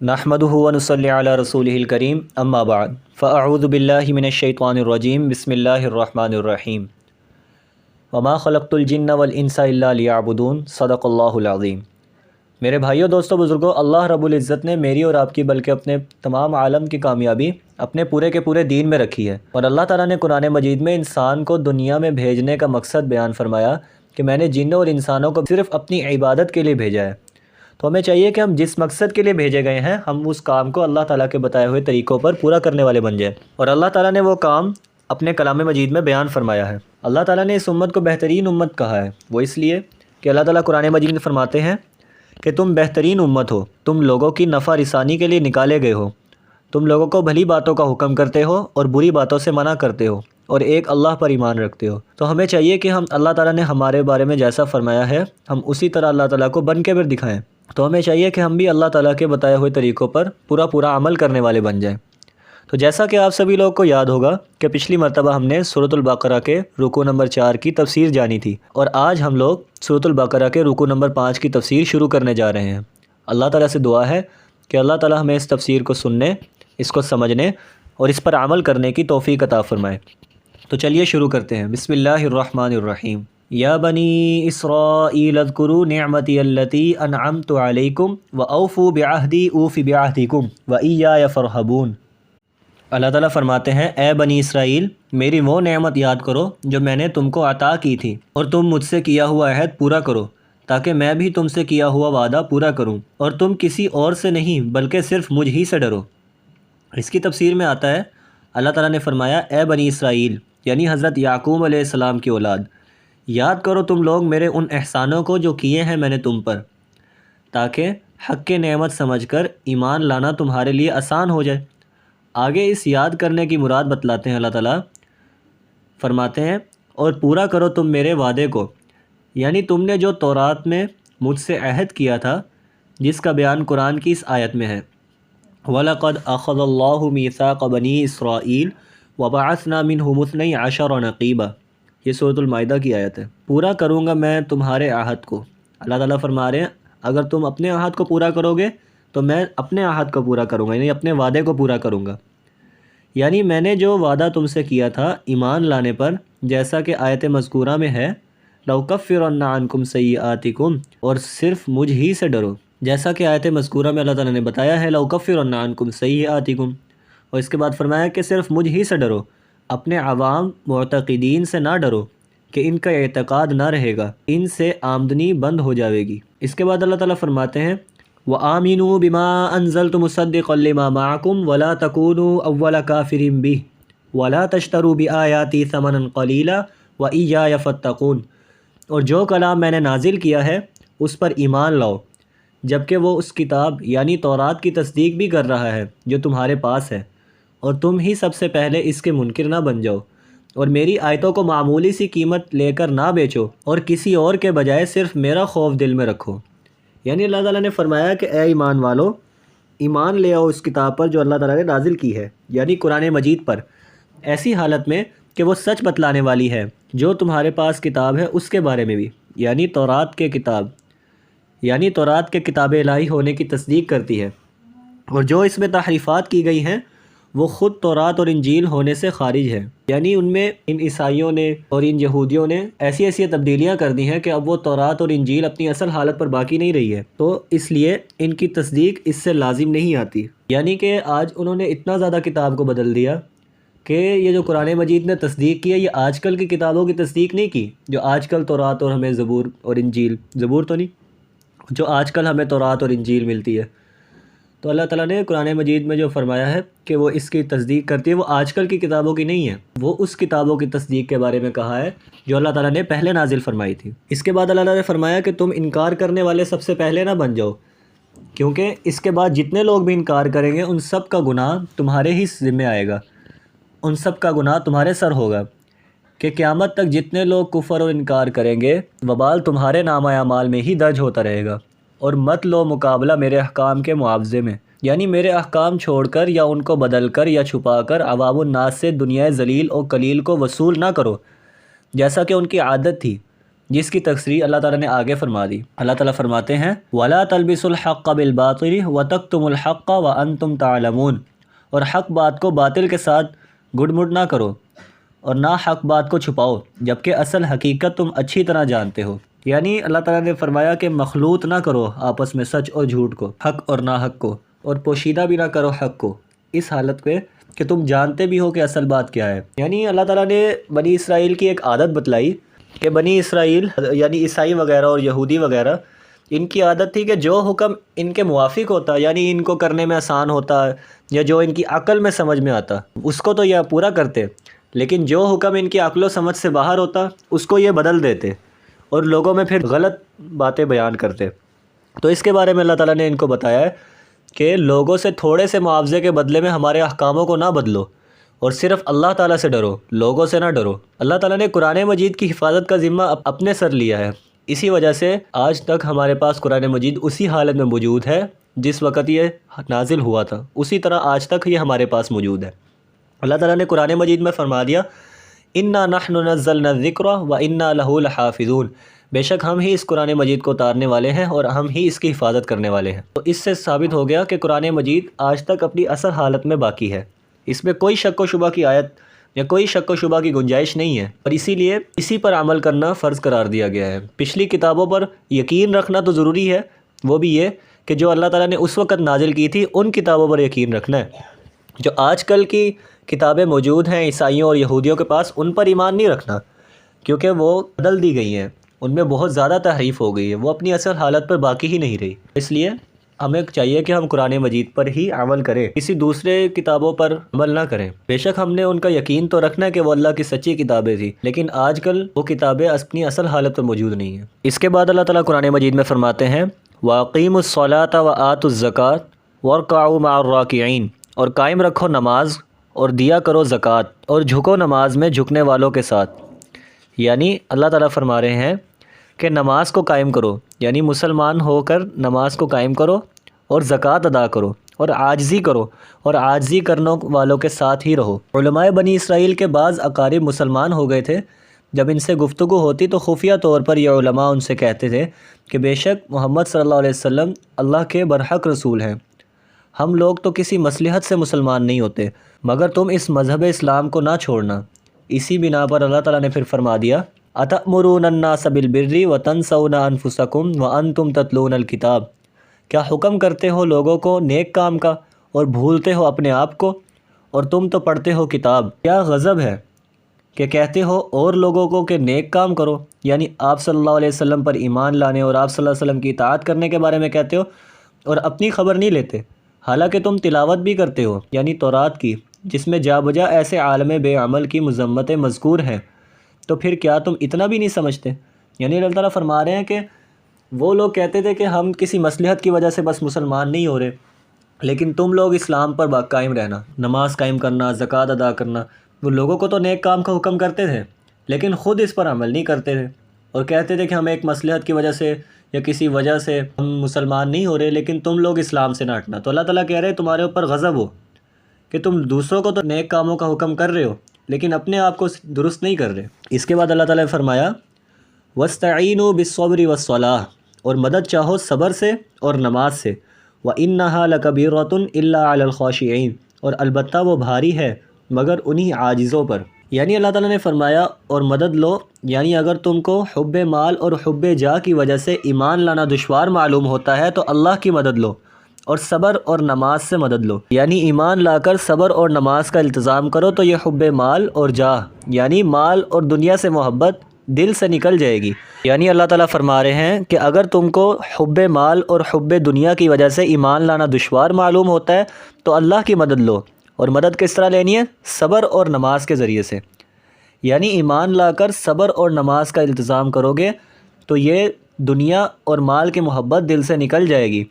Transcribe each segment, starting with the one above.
نحمدہ و نصلی علی رسولہ الکریم اما بعد فاعوذ باللہ من الشیطان الرجیم بسم اللہ الرحمن الرحیم وما خلقت الجن والانس الا لیعبدون صدق اللہ العظیم۔ میرے بھائیوں، دوستوں، بزرگوں، اللہ رب العزت نے میری اور آپ کی بلکہ اپنے تمام عالم کی کامیابی اپنے پورے کے پورے دین میں رکھی ہے، اور اللہ تعالیٰ نے قرآن مجید میں انسان کو دنیا میں بھیجنے کا مقصد بیان فرمایا کہ میں نے جنوں اور انسانوں کو صرف اپنی عبادت کے لیے بھیجا ہے۔ تو ہمیں چاہیے کہ ہم جس مقصد کے لیے بھیجے گئے ہیں ہم اس کام کو اللہ تعالیٰ کے بتائے ہوئے طریقوں پر پورا کرنے والے بن جائیں، اور اللہ تعالیٰ نے وہ کام اپنے کلام مجید میں بیان فرمایا ہے۔ اللہ تعالیٰ نے اس امت کو بہترین امت کہا ہے، وہ اس لیے کہ اللہ تعالیٰ قرآن مجید میں فرماتے ہیں کہ تم بہترین امت ہو، تم لوگوں کی نفع رسانی کے لیے نکالے گئے ہو، تم لوگوں کو بھلی باتوں کا حکم کرتے ہو اور بری باتوں سے منع کرتے ہو، اور ایک اللہ پر ایمان رکھتے ہو۔ تو ہمیں چاہیے کہ ہم اللہ تعالیٰ نے ہمارے بارے میں جیسا فرمایا ہے ہم اسی طرح اللہ تعالیٰ کو بن کے پھر دکھائیں۔ تو ہمیں چاہیے کہ ہم بھی اللہ تعالیٰ کے بتائے ہوئے طریقوں پر پورا عمل کرنے والے بن جائیں۔ تو جیسا کہ آپ سبھی لوگوں کو یاد ہوگا کہ پچھلی مرتبہ ہم نے سورۃ البقرہ کے رکوع نمبر 4 کی تفسیر جانی تھی، اور آج ہم لوگ سورۃ البقرہ کے رکوع نمبر 5 کی تفسیر شروع کرنے جا رہے ہیں۔ اللہ تعالیٰ سے دعا ہے کہ اللہ تعالیٰ ہمیں اس تفسیر کو سننے، اس کو سمجھنے اور اس پر عمل کرنے کی توفیق عطا فرمائے۔ تو چلیے شروع کرتے ہیں۔ بسم اللہ الرحمن الرحیم۔ یا بنی اسرائیل اذکروا نعمتی التی انعمت علیکم واوفوا بعہدی اوف بعہدکم وایای فارہبون۔ اللہ تعالیٰ فرماتے ہیں، اے بنی اسرائیل، میری وہ نعمت یاد کرو جو میں نے تم کو عطا کی تھی، اور تم مجھ سے کیا ہوا عہد پورا کرو تاکہ میں بھی تم سے کیا ہوا وعدہ پورا کروں، اور تم کسی اور سے نہیں بلکہ صرف مجھ ہی سے ڈرو۔ اس کی تفسیر میں آتا ہے، اللہ تعالیٰ نے فرمایا، اے بنی اسرائیل یعنی حضرت یعقوب علیہ السلام کی اولاد، یاد کرو تم لوگ میرے ان احسانوں کو جو کیے ہیں میں نے تم پر، تاکہ حق کے نعمت سمجھ کر ایمان لانا تمہارے لیے آسان ہو جائے۔ آگے اس یاد کرنے کی مراد بتلاتے ہیں۔ اللہ تعالیٰ فرماتے ہیں، اور پورا کرو تم میرے وعدے کو، یعنی تم نے جو تورات میں مجھ سے عہد کیا تھا، جس کا بیان قرآن کی اس آیت میں ہے، وَلَقَدْ أَخَذَ اللَّهُ مِيثَاقَ بَنِي إِسْرَائِيلَ وَبَعَثْنَا مِنْهُمُ اثْنَيْ عَشَرَ نَقِيبًا۔ یہ سورۃ المائدہ کی آیت ہے۔ پورا کروں گا میں تمہارے عہد کو۔ اللہ تعالیٰ فرما رہے ہیں، اگر تم اپنے عہد کو پورا کرو گے تو میں اپنے عہد کو پورا کروں گا، یعنی اپنے وعدے کو پورا کروں گا۔ یعنی میں نے جو وعدہ تم سے کیا تھا ایمان لانے پر، جیسا کہ آیت مذکورہ میں ہے، لَأُكَفِّرَنَّ عَنْكُمْ سَيِّئَاتِكُمْ، اور صرف مجھ ہی سے ڈرو، جیسا کہ آیت مذکورہ میں اللہ تعالیٰ نے بتایا ہے، لَأُكَفِّرَنَّ عَنْكُمْ سَيِّئَاتِكُمْ، اور اس کے بعد فرمایا کہ صرف مجھ ہی سے ڈرو، اپنے عوام معتقدین سے نہ ڈرو کہ ان کا اعتقاد نہ رہے گا، ان سے آمدنی بند ہو جاوے گی۔ اس کے بعد اللہ تعالیٰ فرماتے ہیں، وَآمِنُوا بِمَا أَنزَلْتُ مُصَدِّقًا لِمَا مَعَكُمْ وَلَا تَكُونُوا أَوَّلَ كَافِرٍ بِهِ وَلَا تَشْتَرُوا بِآيَاتِي ثَمَنًا قَلِيلًا وَإِيَّايَ فَاتَّقُونِ۔ اور جو کلام میں نے نازل کیا ہے اس پر ایمان لاؤ، جبکہ وہ اس کتاب یعنی تورات کی تصدیق بھی کر رہا ہے جو تمہارے پاس ہے، اور تم ہی سب سے پہلے اس کے منکر نہ بن جاؤ، اور میری آیتوں کو معمولی سی قیمت لے کر نہ بیچو، اور کسی اور کے بجائے صرف میرا خوف دل میں رکھو۔ یعنی اللہ تعالیٰ نے فرمایا کہ اے ایمان والو، ایمان لے آؤ اس کتاب پر جو اللہ تعالیٰ نے نازل کی ہے، یعنی قرآن مجید پر، ایسی حالت میں کہ وہ سچ بتلانے والی ہے، جو تمہارے پاس کتاب ہے اس کے بارے میں بھی، یعنی تورات کے کتاب الہی ہونے کی تصدیق کرتی ہے، اور جو اس میں تحریفات کی گئی ہیں وہ خود تورات اور انجیل ہونے سے خارج ہے، یعنی ان میں ان عیسائیوں نے اور ان یہودیوں نے ایسی تبدیلیاں کر دی ہیں کہ اب وہ تورات اور انجیل اپنی اصل حالت پر باقی نہیں رہی ہے، تو اس لیے ان کی تصدیق اس سے لازم نہیں آتی۔ یعنی کہ آج انہوں نے اتنا زیادہ کتاب کو بدل دیا کہ یہ جو قرآن مجید نے تصدیق کی ہے، یہ آج کل کی کتابوں کی تصدیق نہیں کی، جو آج کل تورات اور ہمیں زبور اور انجیل، زبور تو نہیں، جو آج کل ہمیں تورات اور انجیل ملتی ہے۔ تو اللہ تعالیٰ نے قرآن مجید میں جو فرمایا ہے کہ وہ اس کی تصدیق کرتی ہے، وہ آج کل کی کتابوں کی نہیں ہے، وہ اس کتابوں کی تصدیق کے بارے میں کہا ہے جو اللہ تعالیٰ نے پہلے نازل فرمائی تھی۔ اس کے بعد اللہ تعالیٰ نے فرمایا کہ تم انکار کرنے والے سب سے پہلے نہ بن جاؤ، کیونکہ اس کے بعد جتنے لوگ بھی انکار کریں گے ان سب کا گناہ تمہارے ہی ذمہ آئے گا، ان سب کا گناہ تمہارے سر ہوگا، کہ قیامت تک جتنے لوگ کفر اور انکار کریں گے وبال تمہارے نامہ اعمال میں ہی درج ہوتا رہے گا۔ اور مت لو مقابلہ میرے احکام کے معاوضے میں، یعنی میرے احکام چھوڑ کر یا ان کو بدل کر یا چھپا کر عوام الناس سے دنیا ذلیل اور قلیل کو وصول نہ کرو، جیسا کہ ان کی عادت تھی، جس کی تفسیر اللہ تعالیٰ نے آگے فرما دی۔ اللہ تعالیٰ فرماتے ہیں وَلَا تَلْبِسُوا الْحَقَّ بِالْبَاطِلِ وَتَكْتُمُوا الْحَقَّ وَأَنْتُمْ تَعْلَمُونَ، اور حق بات کو باطل کے ساتھ گڈ مڈ نہ کرو اور نہ حق بات کو چھپاؤ جبکہ اصل حقیقت تم اچھی طرح جانتے ہو۔ یعنی اللہ تعالیٰ نے فرمایا کہ مخلوط نہ کرو آپس میں سچ اور جھوٹ کو، حق اور ناحق کو، اور پوشیدہ بھی نہ کرو حق کو اس حالت پہ کہ تم جانتے بھی ہو کہ اصل بات کیا ہے۔ یعنی اللہ تعالیٰ نے بنی اسرائیل کی ایک عادت بتلائی کہ بنی اسرائیل یعنی عیسائی وغیرہ اور یہودی وغیرہ، ان کی عادت تھی کہ جو حکم ان کے موافق ہوتا، یعنی ان کو کرنے میں آسان ہوتا یا جو ان کی عقل میں سمجھ میں آتا، اس کو تو یہ پورا کرتے، لیکن جو حکم ان کی عقل و سمجھ سے باہر ہوتا اس کو یہ بدل دیتے اور لوگوں میں پھر غلط باتیں بیان کرتے۔ تو اس کے بارے میں اللہ تعالیٰ نے ان کو بتایا ہے کہ لوگوں سے تھوڑے سے معاوضے کے بدلے میں ہمارے احکاموں کو نہ بدلو اور صرف اللہ تعالیٰ سے ڈرو، لوگوں سے نہ ڈرو۔ اللہ تعالیٰ نے قرآن مجید کی حفاظت کا ذمہ اپنے سر لیا ہے، اسی وجہ سے آج تک ہمارے پاس قرآن مجید اسی حالت میں موجود ہے جس وقت یہ نازل ہوا تھا، اسی طرح آج تک یہ ہمارے پاس موجود ہے۔ اللہ تعالیٰ نے قرآن مجید میں فرما دیا اِنَّا نَحْنُ نَزَّلْنَا الذِّكْرَ وَإِنَّا لَهُ لَحَافِظُونَ، بے شک ہم ہی اس قرآن مجید کو اتارنے والے ہیں اور ہم ہی اس کی حفاظت کرنے والے ہیں۔ تو اس سے ثابت ہو گیا کہ قرآن مجید آج تک اپنی اصل حالت میں باقی ہے، اس میں کوئی شک و شبہ کی آیت یا کوئی شک و شبہ کی گنجائش نہیں ہے، اور اسی لیے اسی پر عمل کرنا فرض قرار دیا گیا ہے۔ پچھلی کتابوں پر یقین رکھنا تو ضروری ہے، وہ بھی یہ کہ جو اللہ تعالیٰ نے اس وقت نازل کی تھی ان کتابوں پر یقین رکھنا ہے۔ جو آج کل کی کتابیں موجود ہیں عیسائیوں اور یہودیوں کے پاس، ان پر ایمان نہیں رکھنا، کیونکہ وہ بدل دی گئی ہیں، ان میں بہت زیادہ تحریف ہو گئی ہے، وہ اپنی اصل حالت پر باقی ہی نہیں رہی۔ اس لیے ہمیں چاہیے کہ ہم قرآن مجید پر ہی عمل کریں، کسی دوسرے کتابوں پر عمل نہ کریں۔ بے شک ہم نے ان کا یقین تو رکھنا ہے کہ وہ اللہ کی سچی کتابیں تھیں، لیکن آج کل وہ کتابیں اپنی اصل حالت پر موجود نہیں ہیں۔ اس کے بعد اللہ تعالیٰ قرآن مجید میں فرماتے ہیں وَأَقِيمُوا الصَّلَاةَ وَآتُوا الزَّكَاةَ وَارْكَعُوا مَعَ الرَّاكِعِينَ، اور قائم رکھو نماز اور دیا کرو زکوٰۃ اور جھکو نماز میں جھکنے والوں کے ساتھ۔ یعنی اللہ تعالیٰ فرما رہے ہیں کہ نماز کو قائم کرو، یعنی مسلمان ہو کر نماز کو قائم کرو اور زکوٰۃ ادا کرو اور عاجزی کرو اور عاجزی کرنے والوں کے ساتھ ہی رہو۔ علماء بنی اسرائیل کے بعض اقارب مسلمان ہو گئے تھے، جب ان سے گفتگو ہوتی تو خفیہ طور پر یہ علماء ان سے کہتے تھے کہ بے شک محمد صلی اللہ علیہ وسلم اللہ کے برحق رسول ہیں، ہم لوگ تو کسی مصلحت سے مسلمان نہیں ہوتے، مگر تم اس مذہب اسلام کو نہ چھوڑنا۔ اسی بنا پر اللہ تعالیٰ نے پھر فرما دیا اَتَأْمُرُونَ النَّاسَ بِالْبِرِّ وَتَنْسَوْنَ أَنفُسَكُمْ وَأَنْتُمْ تَتْلُونَ الْكِتَابَ، کیا حکم کرتے ہو لوگوں کو نیک کام کا اور بھولتے ہو اپنے آپ کو اور تم تو پڑھتے ہو کتاب۔ کیا غضب ہے کہ کہتے ہو اور لوگوں کو کہ نیک کام کرو، یعنی آپ صلی اللہ علیہ وسلم پر ایمان لانے اور آپ صلی اللہ علیہ وسلم کی اطاعت کرنے کے بارے میں کہتے ہو اور اپنی خبر نہیں لیتے، حالانکہ تم تلاوت بھی کرتے ہو یعنی تورات کی، جس میں جا بجا ایسے عالم بے عمل کی مذمتیں مذکور ہیں، تو پھر کیا تم اتنا بھی نہیں سمجھتے؟ یعنی اللہ تعالیٰ فرما رہے ہیں کہ وہ لوگ کہتے تھے کہ ہم کسی مصلحت کی وجہ سے بس مسلمان نہیں ہو رہے، لیکن تم لوگ اسلام پر قائم رہنا، نماز قائم کرنا، زکوٰۃ ادا کرنا، وہ لوگوں کو تو نیک کام کا حکم کرتے تھے لیکن خود اس پر عمل نہیں کرتے تھے، اور کہتے تھے کہ ہم ایک مصلحت کی وجہ سے یا کسی وجہ سے ہم مسلمان نہیں ہو رہے، لیکن تم لوگ اسلام سے نہ ہٹنا۔ تو اللہ تعالیٰ کہہ رہے ہیں تمہارے اوپر غضب ہو کہ تم دوسروں کو تو نیک کاموں کا حکم کر رہے ہو لیکن اپنے آپ کو درست نہیں کر رہے۔ اس کے بعد اللہ تعالیٰ نے فرمایا وَاسْتَعِينُوا بِالصَّبْرِ وَالصَّلَاةِ، اور مدد چاہو صبر سے اور نماز سے، وَإِنَّهَا لَكَبِيرَةٌ إِلَّا عَلَى الْخَاشِعِينَ، اور البتہ وہ بھاری ہے مگر انہی عاجزوں پر۔ یعنی اللہ تعالیٰ نے فرمایا اور مدد لو، یعنی اگر تم کو حب مال اور حب جاہ کی وجہ سے ایمان لانا دشوار معلوم ہوتا ہے تو اللہ کی مدد لو اور صبر اور نماز سے مدد لو، یعنی ایمان لا کر صبر اور نماز کا التزام کرو تو یہ حب مال اور جاہ یعنی مال اور دنیا سے محبت دل سے نکل جائے گی۔ یعنی اللہ تعالیٰ فرما رہے ہیں کہ اگر تم کو حب مال اور حب دنیا کی وجہ سے ایمان لانا دشوار معلوم ہوتا ہے تو اللہ کی مدد لو، اور مدد کس طرح لینی ہے؟ صبر اور نماز کے ذریعے سے، یعنی ایمان لا کر صبر اور نماز کا التزام کرو گے تو یہ دنیا اور مال کی محبت دل سے نکل جائے گی۔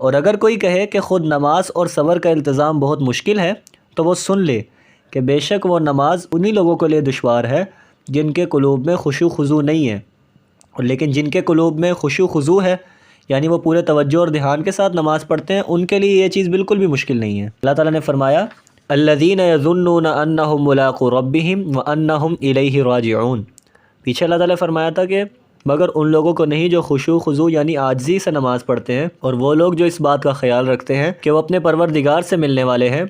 اور اگر کوئی کہے کہ خود نماز اور صبر کا التزام بہت مشکل ہے تو وہ سن لے کہ بے شک وہ نماز انہی لوگوں کے لیے دشوار ہے جن کے قلوب میں خشوع خضوع نہیں ہے، لیکن جن کے قلوب میں خشوع خضوع ہے یعنی وہ پورے توجہ اور دھیان کے ساتھ نماز پڑھتے ہیں، ان کے لیے یہ چیز بالکل بھی مشکل نہیں ہے۔ اللہ تعالیٰ نے فرمایا الذین یظنون انہم ملاقو ربہم وانہم الیہ راجعون، پیچھے اللہ تعالیٰ نے فرمایا تھا کہ مگر ان لوگوں کو نہیں جو خشوع خضوع یعنی عاجزی سے نماز پڑھتے ہیں، اور وہ لوگ جو اس بات کا خیال رکھتے ہیں کہ وہ اپنے پروردگار سے ملنے والے ہیں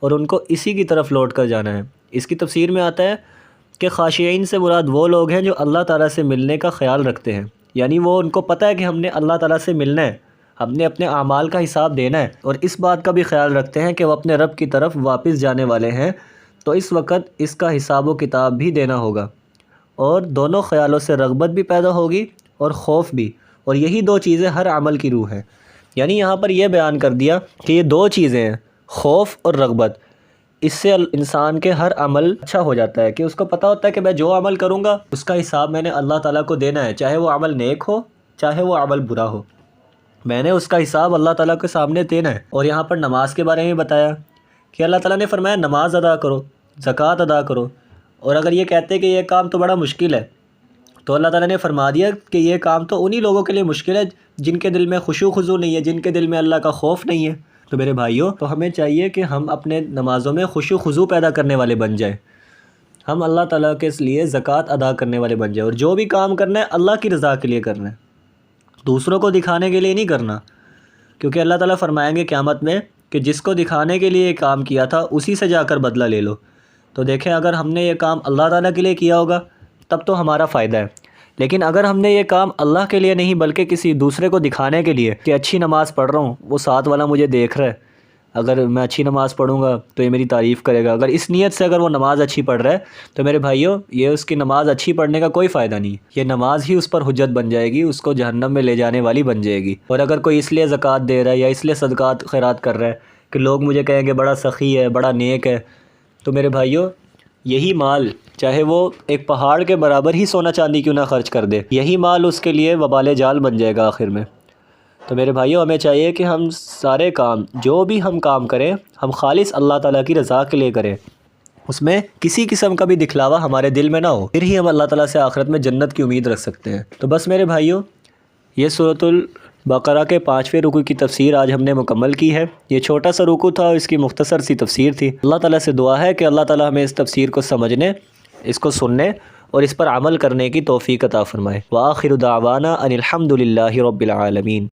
اور ان کو اسی کی طرف لوٹ کر جانا ہے۔ اس کی تفسیر میں آتا ہے کہ خاشعین سے مراد وہ لوگ ہیں جو اللہ تعالیٰ سے ملنے کا خیال رکھتے ہیں، یعنی وہ ان کو پتہ ہے کہ ہم نے اللہ تعالیٰ سے ملنا ہے، ہم نے اپنے اعمال کا حساب دینا ہے، اور اس بات کا بھی خیال رکھتے ہیں کہ وہ اپنے رب کی طرف واپس جانے والے ہیں، تو اس وقت اس کا حساب و کتاب بھی دینا ہوگا، اور دونوں خیالوں سے رغبت بھی پیدا ہوگی اور خوف بھی، اور یہی دو چیزیں ہر عمل کی روح ہیں۔ یعنی یہاں پر یہ بیان کر دیا کہ یہ دو چیزیں ہیں، خوف اور رغبت، اس سے انسان کے ہر عمل اچھا ہو جاتا ہے، کہ اس کو پتہ ہوتا ہے کہ میں جو عمل کروں گا اس کا حساب میں نے اللہ تعالیٰ کو دینا ہے، چاہے وہ عمل نیک ہو چاہے وہ عمل برا ہو، میں نے اس کا حساب اللہ تعالیٰ کے سامنے دینا ہے۔ اور یہاں پر نماز کے بارے میں بتایا کہ اللہ تعالیٰ نے فرمایا نماز ادا کرو، زکوٰۃ ادا کرو، اور اگر یہ کہتے کہ یہ کام تو بڑا مشکل ہے، تو اللہ تعالیٰ نے فرما دیا کہ یہ کام تو انہی لوگوں کے لیے مشکل ہے جن کے دل میں خشوع خضوع نہیں ہے، جن کے دل میں اللہ کا خوف نہیں ہے۔ تو میرے بھائیوں، تو ہمیں چاہیے کہ ہم اپنے نمازوں میں خشوع خضوع پیدا کرنے والے بن جائیں، ہم اللہ تعالیٰ کے لیے زکوٰۃ ادا کرنے والے بن جائیں، اور جو بھی کام کرنا ہے اللہ کی رضا کے لیے کرنا ہے، دوسروں کو دکھانے کے لیے نہیں کرنا، کیونکہ اللہ تعالیٰ فرمائیں گے قیامت میں کہ جس کو دکھانے کے لیے یہ کام کیا تھا اسی سے جا کر بدلہ لے لو۔ تو دیکھیں، اگر ہم نے یہ کام اللہ تعالیٰ کے لیے کیا ہوگا تب تو ہمارا فائدہ ہے، لیکن اگر ہم نے یہ کام اللہ کے لیے نہیں بلکہ کسی دوسرے کو دکھانے کے لیے کہ اچھی نماز پڑھ رہا ہوں، وہ ساتھ والا مجھے دیکھ رہا ہے، اگر میں اچھی نماز پڑھوں گا تو یہ میری تعریف کرے گا، اگر اس نیت سے اگر وہ نماز اچھی پڑھ رہا ہے تو میرے بھائیوں، یہ اس کی نماز اچھی پڑھنے کا کوئی فائدہ نہیں، یہ نماز ہی اس پر حجت بن جائے گی، اس کو جہنم میں لے جانے والی بن جائے گی۔ اور اگر کوئی اس لیے زکوٰۃ دے رہا ہے یا اس لیے صدقات خیرات کر رہا ہے کہ لوگ مجھے کہیں گے بڑا سخی ہے، بڑا نیک ہے، تو میرے بھائیوں، یہی مال چاہے وہ ایک پہاڑ کے برابر ہی سونا چاندی کیوں نہ خرچ کر دے، یہی مال اس کے لیے وبال جال بن جائے گا آخر میں۔ تو میرے بھائیوں، ہمیں چاہیے کہ ہم سارے کام، جو بھی ہم کام کریں، ہم خالص اللہ تعالیٰ کی رضا کے لیے کریں، اس میں کسی قسم کا بھی دکھلاوا ہمارے دل میں نہ ہو، پھر ہی ہم اللہ تعالیٰ سے آخرت میں جنت کی امید رکھ سکتے ہیں۔ تو بس میرے بھائیوں، یہ سورۃ البقرہ کے 5ویں رکوع کی تفسیر آج ہم نے مکمل کی ہے۔ یہ چھوٹا سا رکوع تھا اور اس کی مختصر سی تفسیر تھی۔ اللہ تعالیٰ سے دعا ہے کہ اللہ تعالیٰ ہمیں اس تفسیر کو سمجھنے، اس کو سننے اور اس پر عمل کرنے کی توفیق عطا فرمائے۔ وآخر دعوانا ان الحمد للہ رب العالمین۔